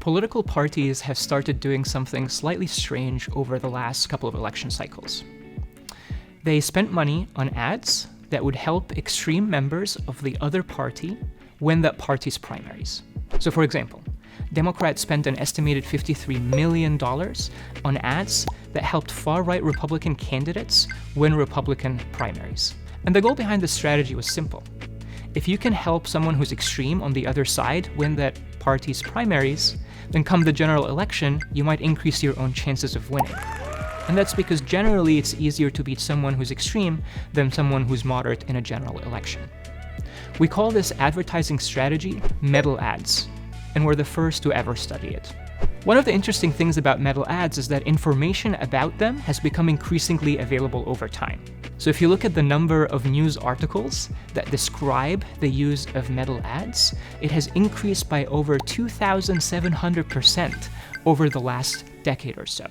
political parties have started doing something slightly strange over the last couple of election cycles. They spent money on ads that would help extreme members of the other party win that party's primaries. So for example, Democrats spent an estimated $53 million on ads that helped far-right Republican candidates win Republican primaries. And the goal behind this strategy was simple. If you can help someone who's extreme on the other side win that party's primaries, then come the general election, you might increase your own chances of winning. And that's because generally it's easier to beat someone who's extreme than someone who's moderate in a general election. We call this advertising strategy meddle ads, and we're the first to ever study it. One of the interesting things about meddle ads is that information about them has become increasingly available over time. So if you look at the number of news articles that describe the use of meddle ads, it has increased by over 2,700% over the last decade or so.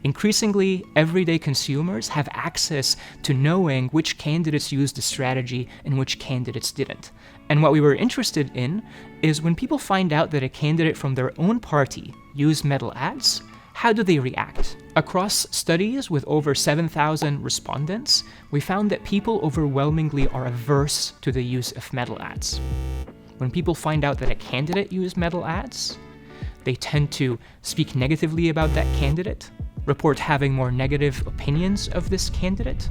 Increasingly, everyday consumers have access to knowing which candidates used the strategy and which candidates didn't. And what we were interested in is when people find out that a candidate from their own party used meddle ads, how do they react? Across studies with over 7,000 respondents, we found that people overwhelmingly are averse to the use of meddle ads. When people find out that a candidate used meddle ads, they tend to speak negatively about that candidate, report having more negative opinions of this candidate,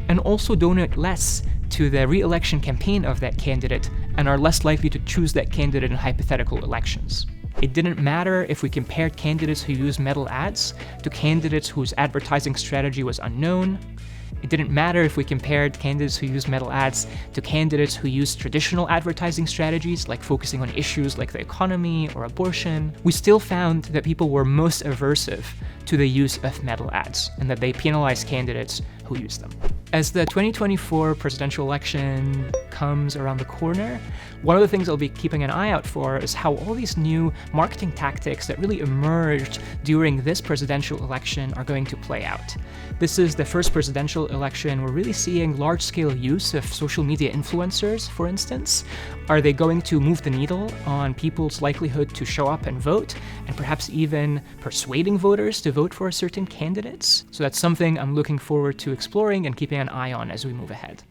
and also donate less to the re-election campaign of that candidate and are less likely to choose that candidate in hypothetical elections. It didn't matter if we compared candidates who used meddle ads to candidates whose advertising strategy was unknown. It didn't matter if we compared candidates who used meddle ads to candidates who used traditional advertising strategies, like focusing on issues like the economy or abortion. We still found that people were most aversive to the use of meddle ads, and that they penalized candidates who used them. As the 2024 presidential election comes around the corner, one of the things I'll be keeping an eye out for is how all these new marketing tactics that really emerged during this presidential election are going to play out. This is the first presidential election we're really seeing large-scale use of social media influencers, for instance. Are they going to move the needle on people's likelihood to show up and vote, and perhaps even persuading voters to vote for certain candidates? So that's something I'm looking forward to exploring and keeping an eye on as we move ahead.